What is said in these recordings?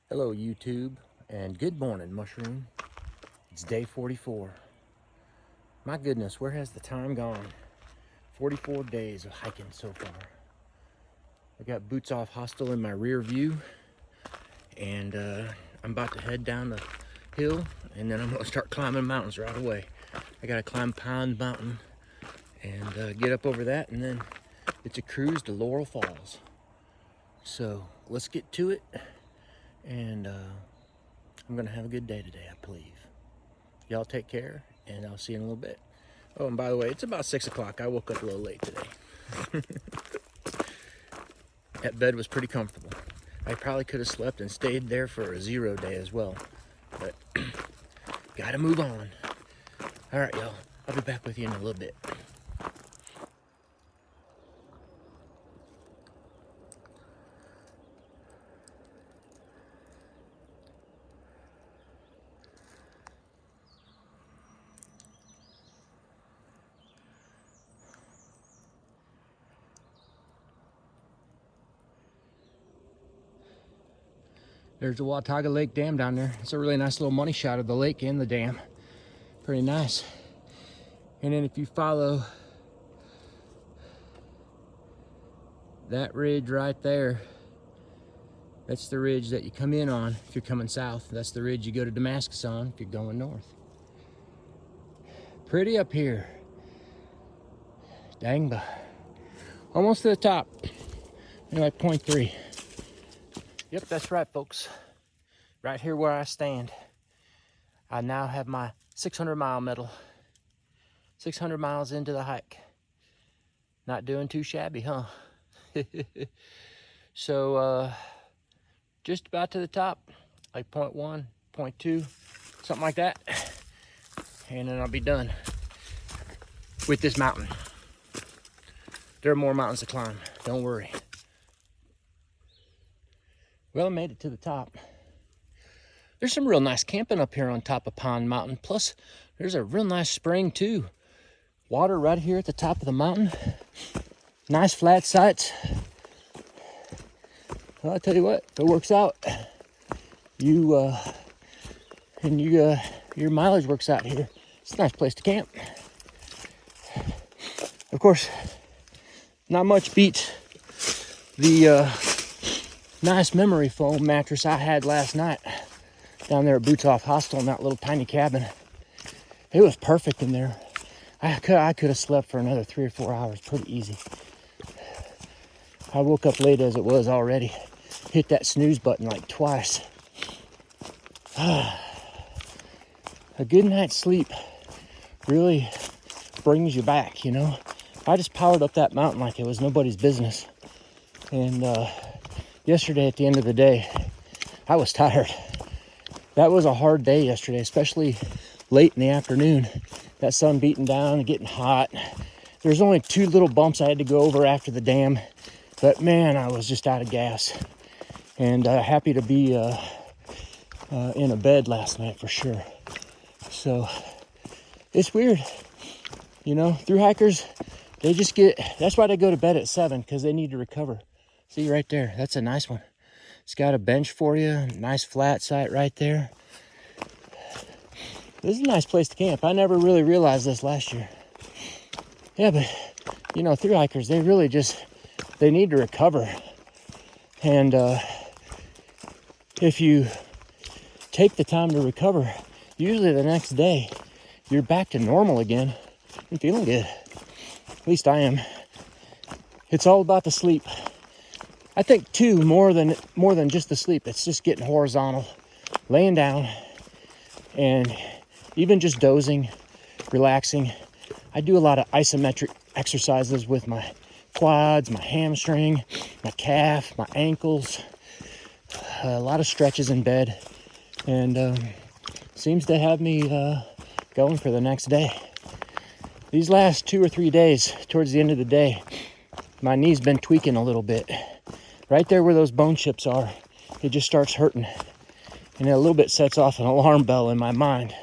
Hello YouTube, and good morning Mushroom. It's day 44. My goodness, where has the time gone? 44 days of hiking so far. I got Boots Off Hostel in my rear view, and I'm about to head down the hill, and then I'm gonna start climbing mountains right away. I gotta climb Pond Mountain and get up over that, and then it's a cruise to Laurel Falls. So let's get to it, and I'm gonna have a good day today, I believe. Y'all take care, and I'll see you in a little bit. Oh, and by the way, it's about 6 o'clock. I woke up a little late today. That bed was pretty comfortable. I probably could have slept and stayed there for a 0 day as well, but gotta move on. All right, y'all. I'll be back with you in a little bit. There's the Watauga Lake Dam down there. It's a really nice little money shot of the lake and the dam. Pretty nice. And then if you follow that ridge right there, that's the ridge that you come in on if you're coming south. That's the ridge you go to Damascus on if you're going north. Pretty up here. Dang, almost to the top. Maybe like 0.3. Yep, that's right, folks. Right here where I stand, I now have my 600-mile medal. 600 miles into the hike. Not doing too shabby, huh? So, just about to the top, like 0.1, 0.2, something like that. And then I'll be done with this mountain. There are more mountains to climb, don't worry. Well, I made it to the top. There's some real nice camping up here on top of Pond Mountain. Plus, there's a real nice spring too. Water right here at the top of the mountain. Nice flat sites. Well, I tell you what, if it works out, your mileage works out here. It's a nice place to camp. Of course, not much beats the nice memory foam mattress I had last night down there at Boots Off Hostel in that little tiny cabin. It was perfect in there. I could have slept for another 3 or 4 hours pretty easy. I woke up late as it was already. Hit that snooze button like twice. A good night's sleep really brings you back, you know. I just powered up that mountain like it was nobody's business. And yesterday at the end of the day, I was tired. That was a hard day yesterday, especially late in the afternoon. That sun beating down and getting hot. There's only 2 little bumps I had to go over after the dam. But man, I was just out of gas. And happy to be in a bed last night for sure. So it's weird. You know, thru hikers, they just that's why they go to bed at 7, because they need to recover. See right there, that's a nice one. It's got a bench for you, nice flat site right there. This is a nice place to camp. I never really realized this last year. Yeah, but you know, thru hikers, they really they need to recover. And if you take the time to recover, usually the next day, you're back to normal again and feeling good. At least I am. It's all about the sleep. I think too, more than just the sleep, it's just getting horizontal, laying down, and even just dozing, relaxing. I do a lot of isometric exercises with my quads, my hamstring, my calf, my ankles, a lot of stretches in bed, and seems to have me going for the next day. These last 2 or 3 days, towards the end of the day, my knee's been tweaking a little bit. Right there where those bone chips are, it just starts hurting. And a little bit sets off an alarm bell in my mind.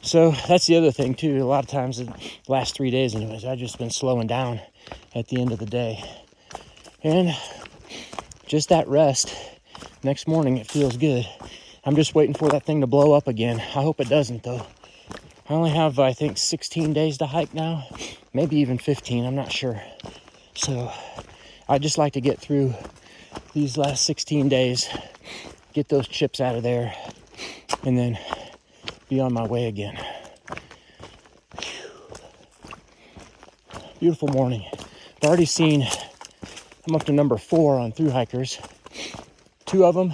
So that's the other thing too. A lot of times, the last 3 days anyways, I've just been slowing down at the end of the day. And just that rest next morning it feels good. I'm just waiting for that thing to blow up again. I hope it doesn't though. I only have, I think, 16 days to hike now. Maybe even 15, I'm not sure. So I'd just like to get through these last 16 days, get those chips out of there, and then be on my way again. Beautiful morning. I've already seen, I'm up to number 4 on Thruhikers. 2 of them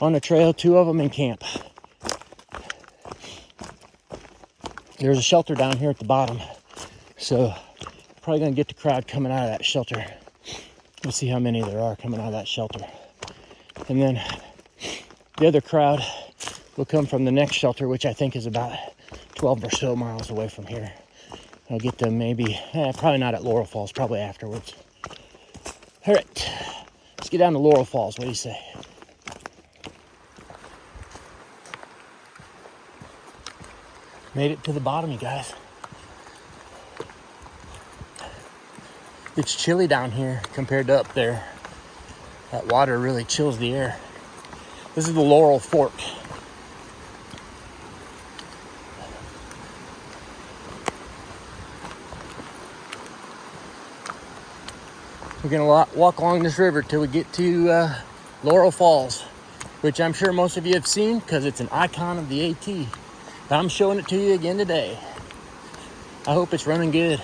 on the trail, 2 of them in camp. There's a shelter down here at the bottom, so probably gonna get the crowd coming out of that shelter. We'll see how many there are coming out of that shelter. And then the other crowd will come from the next shelter, which I think is about 12 or so miles away from here. I'll get them maybe, probably not at Laurel Falls, probably afterwards. All right, let's get down to Laurel Falls. What do you say? Made it to the bottom, you guys. It's chilly down here compared to up there. That water really chills the air. This is the Laurel Fork. We're gonna walk along this river till we get to Laurel Falls, which I'm sure most of you have seen because it's an icon of the AT. But I'm showing it to you again today. I hope it's running good.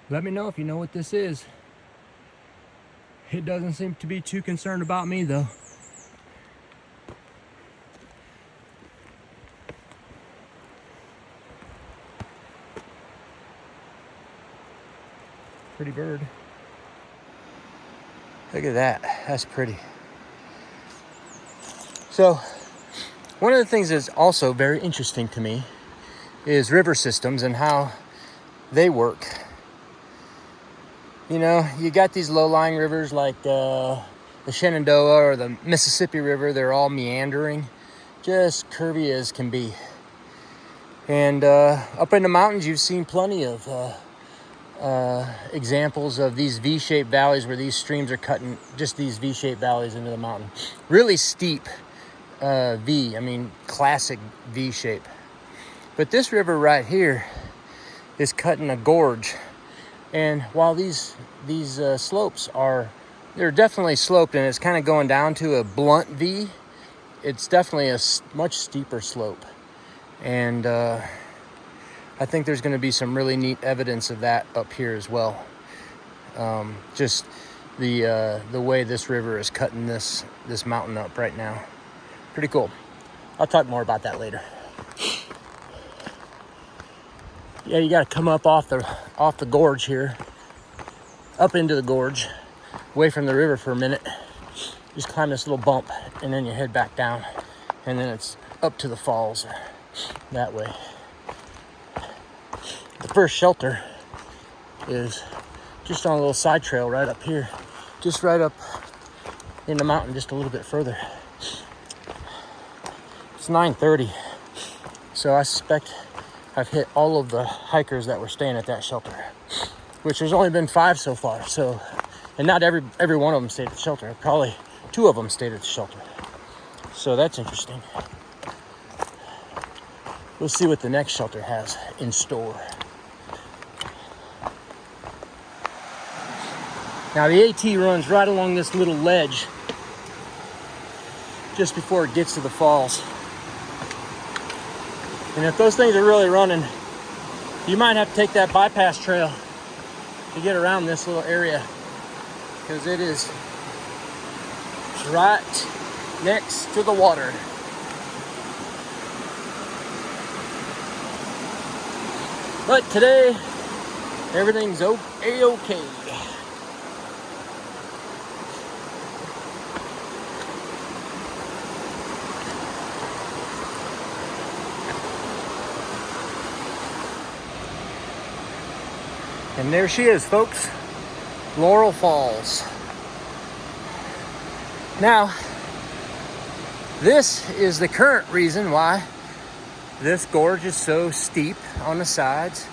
Let me know if you know what this is. It doesn't seem to be too concerned about me though. Pretty bird. Look at that, that's pretty. So, one of the things that's also very interesting to me is river systems and how they work. You know, you got these low-lying rivers like the Shenandoah or the Mississippi River. They're all meandering, just curvy as can be. And up in the mountains, you've seen plenty of examples of these V-shaped valleys where these streams are cutting just these V-shaped valleys into the mountain. Really steep V, I mean, classic V shape. But this river right here is cutting a gorge. And while these slopes they're definitely sloped and it's kind of going down to a blunt V, it's definitely a much steeper slope. And I think there's going to be some really neat evidence of that up here as well. Just the way this river is cutting this mountain up right now. Pretty cool. I'll talk more about that later. Yeah, you got to come up off the gorge here, up into the gorge, away from the river for a minute. Just climb this little bump, and then you head back down, and then it's up to the falls that way. The first shelter is just on a little side trail right up here, just right up in the mountain, just a little bit further. It's 9:30, so I suspect I've hit all of the hikers that were staying at that shelter, which there's only been 5 so far. So, and not every one of them stayed at the shelter. Probably 2 of them stayed at the shelter. So that's interesting. We'll see what the next shelter has in store. Now the AT runs right along this little ledge just before it gets to the falls. And if those things are really running, you might have to take that bypass trail to get around this little area, because it is right next to the water. But today, everything's a-okay. And there she is, folks. Laurel Falls. Now, this is the current reason why this gorge is so steep on the sides.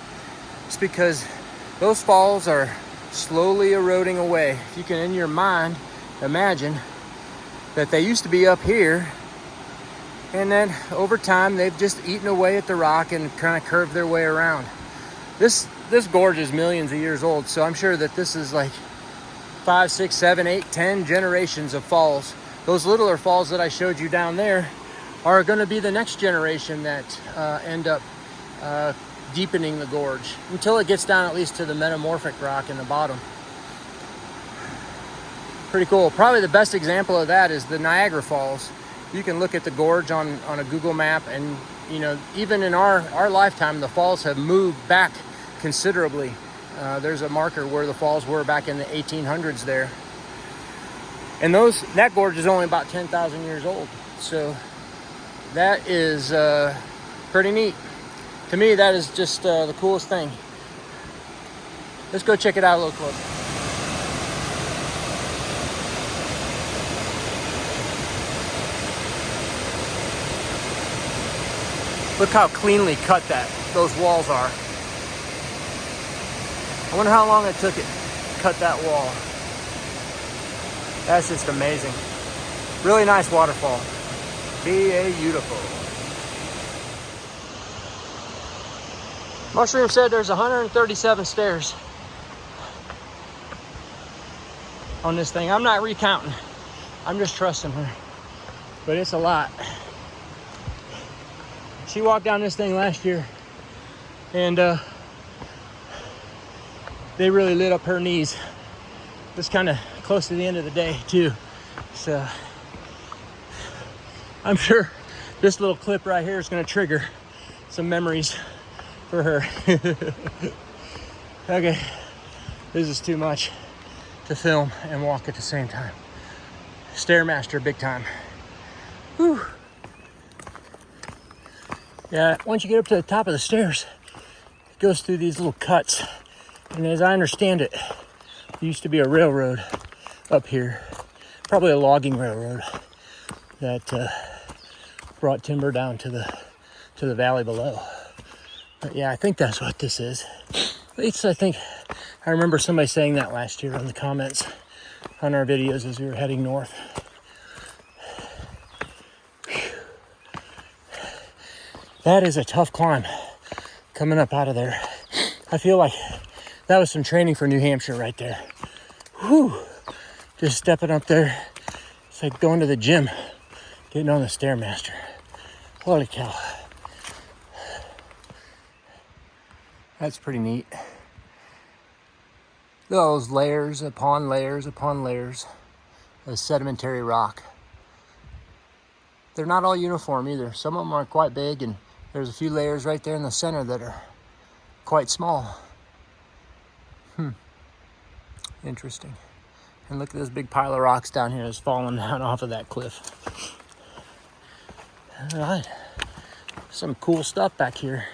It's because those falls are slowly eroding away. If you can, in your mind, imagine that they used to be up here, and then over time they've just eaten away at the rock and kind of curved their way around. This gorge is millions of years old, so I'm sure that this is like 5, 6, 7, 8, 10 generations of falls. Those littler falls that I showed you down there are going to be the next generation that end up deepening the gorge until it gets down at least to the metamorphic rock in the bottom. Pretty cool. Probably the best example of that is the Niagara Falls. You can look at the gorge on a Google map, and you know, even in our lifetime, the falls have moved back considerably. There's a marker where the falls were back in the 1800s there. And that gorge is only about 10,000 years old. So that is pretty neat. To me, that is just the coolest thing. Let's go check it out a little closer. Look how cleanly cut those walls are. I wonder how long it took it to cut that wall. That's just amazing. Really nice waterfall. Beautiful. Mushroom said there's 137 stairs on this thing. I'm not recounting. I'm just trusting her. But it's a lot. She walked down this thing last year, and they really lit up her knees. It's kind of close to the end of the day too. So I'm sure this little clip right here is going to trigger some memories for her. Okay, this is too much to film and walk at the same time. Stairmaster big time. Whew. Yeah, once you get up to the top of the stairs, it goes through these little cuts. And as I understand it, there used to be a railroad up here, probably a logging railroad that brought timber down to the valley below. But yeah, I think that's what this is. At least I think I remember somebody saying that last year in the comments on our videos as we were heading north. That is a tough climb coming up out of there. I feel like that was some training for New Hampshire right there. Whew. Just stepping up there. It's like going to the gym, getting on the Stairmaster. Holy cow. That's pretty neat. Look at all those layers upon layers upon layers of sedimentary rock. They're not all uniform either. Some of them are quite big, and there's a few layers right there in the center that are quite small. Interesting. And look at this big pile of rocks down here that's falling down off of that cliff. All right. Some cool stuff back here.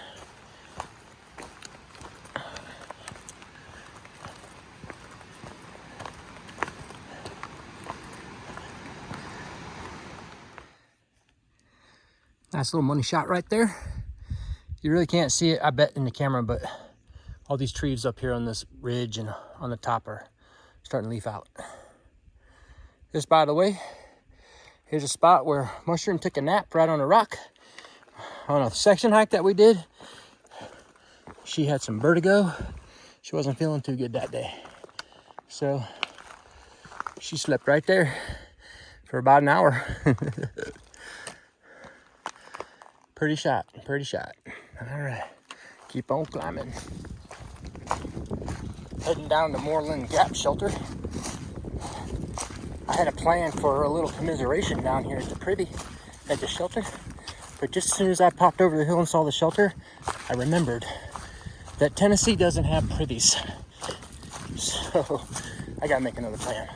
Nice little money shot right there. You really can't see it, I bet, in the camera, but all these trees up here on this ridge and on the top are starting to leaf out. Just by the way, here's a spot where Mushroom took a nap right on a rock on a section hike that we did. She had some vertigo. She wasn't feeling too good that day. So she slept right there for about an hour. Pretty shot, pretty shot. All right, keep on climbing. Heading down to Moreland Gap Shelter. I I had a plan for a little commiseration down here at the privy, at the shelter. But just as soon as I popped over the hill and saw the shelter, I remembered that Tennessee doesn't have privies. So I gotta make another plan.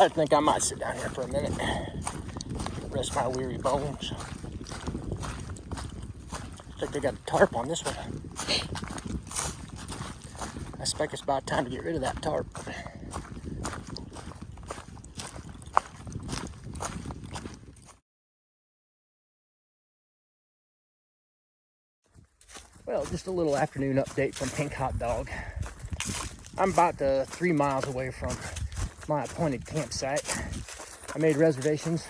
I think I might sit down here for a minute, rest my weary bones. Looks like they got a tarp on this one. I expect it's about time to get rid of that tarp. Well, just a little afternoon update from Pink Hot Dog. I'm about 3 miles away from my appointed campsite. I made reservations.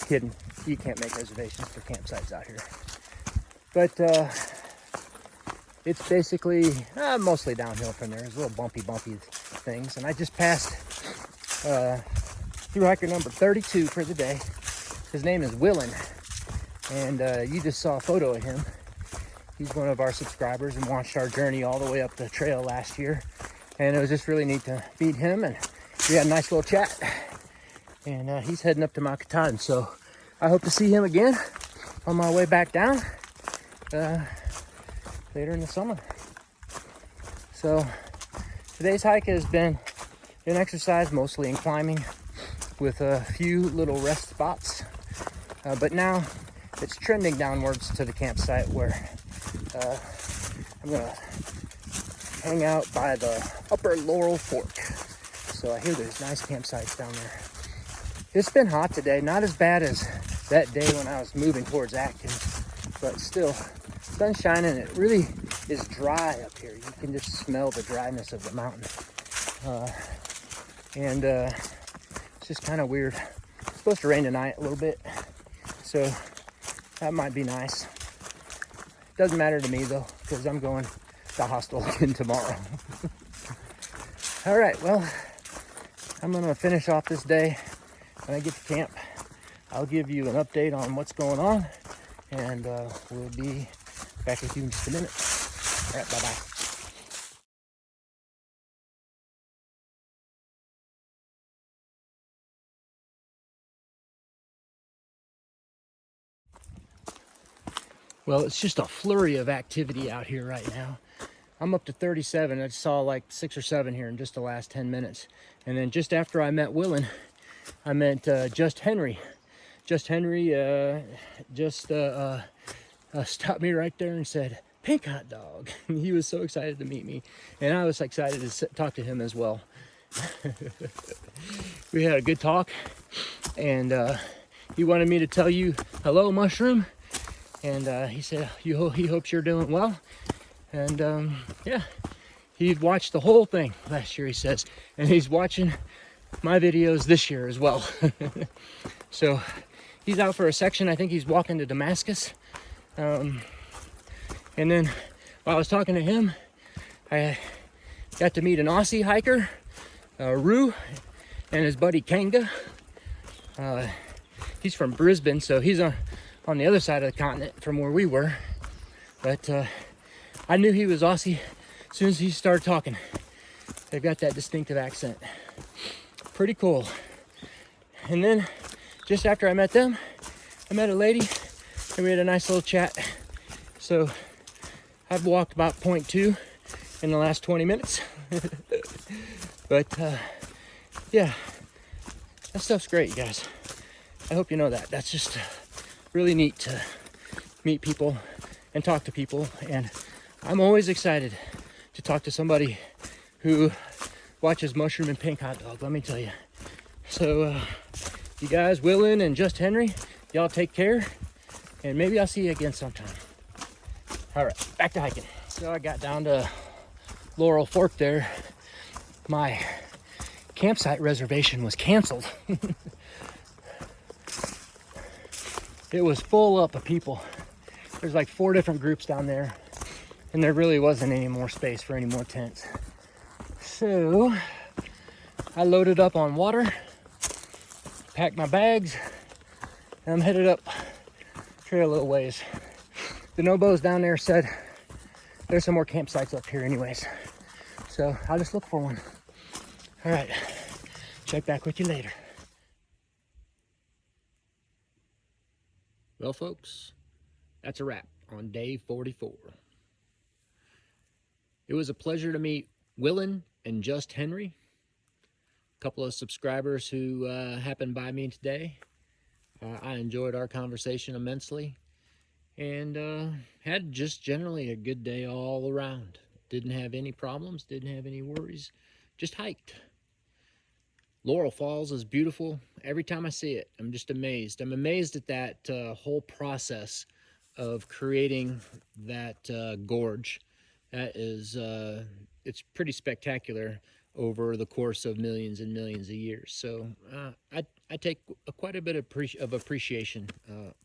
Kidding, you can't make reservations for campsites out here. But it's basically mostly downhill from there. There's little bumpy things. And I just passed through hiker number 32 for the day. His name is Willin. And you just saw a photo of him. He's one of our subscribers and watched our journey all the way up the trail last year. And it was just really neat to meet him, and we had a nice little chat. And he's heading up to Mount Katahdin, so I hope to see him again on my way back down later in the summer. So today's hike has been an exercise mostly in climbing with a few little rest spots. But now it's trending downwards to the campsite where I'm gonna hang out by the upper Laurel Fork. So I hear there's nice campsites down there. It's been hot today, not as bad as that day when I was moving towards Atkins, but still, sun's shining. It really is dry up here. You can just smell the dryness of the mountain. It's just kind of weird. It's supposed to rain tonight a little bit, so that might be nice. Doesn't matter to me though, because I'm going to hostel again tomorrow. All right, well, I'm gonna finish off this day. When I get to camp, I'll give you an update on what's going on, and we'll be back with you in just a minute. All right, bye-bye. Well, it's just a flurry of activity out here right now. I'm up to 37. I saw like 6 or 7 here in just the last 10 minutes. And then just after I met Willin, I met Just Henry. Just Henry stopped me right there and said, "Pink Hot Dog." He was so excited to meet me. And I was excited to talk to him as well. We had a good talk. And he wanted me to tell you, hello, Mushroom. And he said he hopes you're doing well. And yeah, he watched the whole thing last year, he says. And he's watching my videos this year as well. So he's out for a section. I think he's walking to Damascus. And then while I was talking to him, I got to meet an Aussie hiker, Rue, and his buddy Kanga. He's from Brisbane, so he's on the other side of the continent from where we were. But I knew he was Aussie as soon as he started talking. They've got that distinctive accent. Pretty cool. And then just after I met them, I met a lady and we had a nice little chat. So I've walked about 0.2 in the last 20 minutes. But yeah, that stuff's great, you guys. I hope you know that. That's just really neat to meet people and talk to people. And I'm always excited to talk to somebody who watches Mushroom and Pink Hot Dog, let me tell you. So you guys, Willin and Just Henry, y'all take care, and maybe I'll see you again sometime. All right, back to hiking. So I got down to Laurel Fork there. My campsite reservation was canceled. It was full up of people. There's like 4 different groups down there, and there really wasn't any more space for any more tents. So I loaded up on water, packed my bags, and I'm headed up trail a little ways. The Nobos down there said there's some more campsites up here anyways. So I'll just look for one. All right, check back with you later. Well, folks, that's a wrap on day 44. It was a pleasure to meet Willin and Just Henry, a couple of subscribers who happened by me today. I enjoyed our conversation immensely, and had just generally a good day all around. Didn't have any problems, didn't have any worries, just hiked. Laurel Falls is beautiful. Every time I see it, I'm just amazed. I'm amazed at that whole process of creating that gorge. That is, it's pretty spectacular over the course of millions and millions of years. So I take quite a bit of appreciation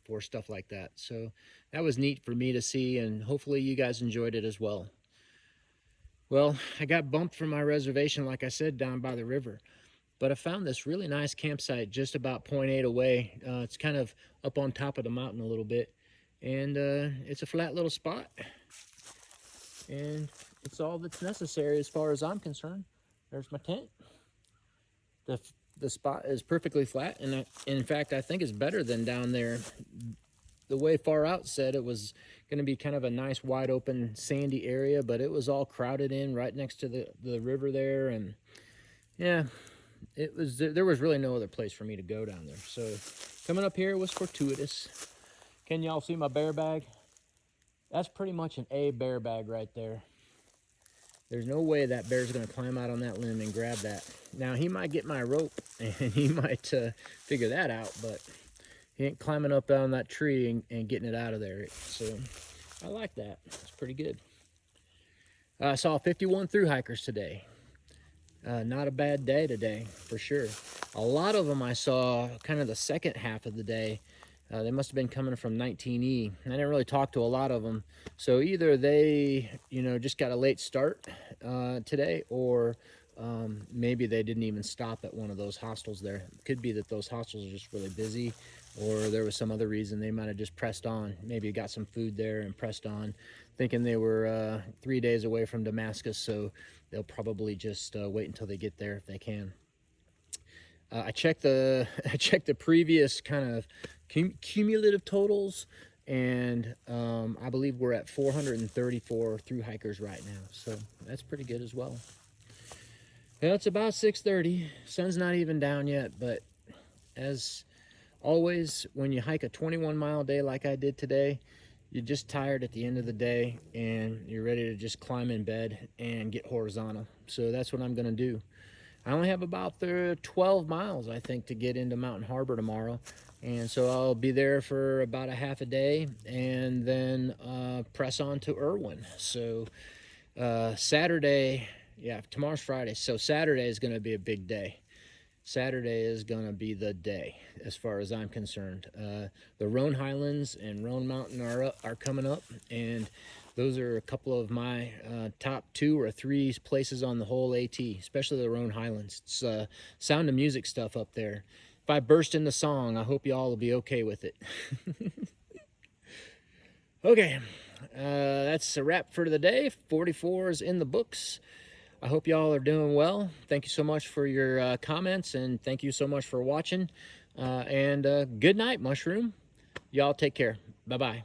for stuff like that. So that was neat for me to see, and hopefully you guys enjoyed it as well. Well, I got bumped from my reservation, like I said, down by the river. But I found this really nice campsite just about 0.8 away. It's kind of up on top of the mountain a little bit. And it's a flat little spot. And it's all that's necessary as far as I'm concerned. There's my tent. The spot is perfectly flat. And in fact, I think it's better than down there. The way Far Out said it was going to be kind of a nice wide open sandy area, but it was all crowded in right next to the river there. And yeah, there was really no other place for me to go down there. So coming up here was fortuitous. Can y'all see my bear bag? That's pretty much an A bear bag right there. There's no way that bear's gonna climb out on that limb and grab that. Now he might get my rope and he might figure that out, but he ain't climbing up on that tree and getting it out of there. So I like that, it's pretty good. I saw 51 thru hikers today. Not a bad day today, for sure. A lot of them I saw kind of the second half of the day. They must have been coming from 19E. I didn't really talk to a lot of them. So either they, just got a late start today, or maybe they didn't even stop at one of those hostels there. It could be that those hostels are just really busy, or there was some other reason they might have just pressed on. Maybe got some food there and pressed on, thinking they were 3 days away from Damascus, so they'll probably just wait until they get there if they can. I checked the previous kind of cumulative totals, and I believe we're at 434 thru hikers right now, so that's pretty good as well. Well, it's about 6:30. Sun's not even down yet, but as always, when you hike a 21-mile day like I did today, you're just tired at the end of the day and you're ready to just climb in bed and get horizontal. So that's what I'm going to do. I only have about 12 miles, I think, to get into Mountain Harbor tomorrow. And so I'll be there for about a half a day and then press on to Irwin. So Saturday, yeah, tomorrow's Friday. So Saturday is going to be a big day. Saturday is going to be the day as far as I'm concerned. The Roan Highlands and Roan Mountain are coming up, and those are a couple of my top 2 or 3 places on the whole AT, especially the Roan Highlands. It's Sound of Music stuff up there. If I burst into song, I hope y'all will be okay with it. Okay, that's a wrap for the day. 44 is in the books. I hope y'all are doing well. Thank you so much for your comments, and thank you so much for watching. And good night, Mushroom. Y'all take care. Bye-bye.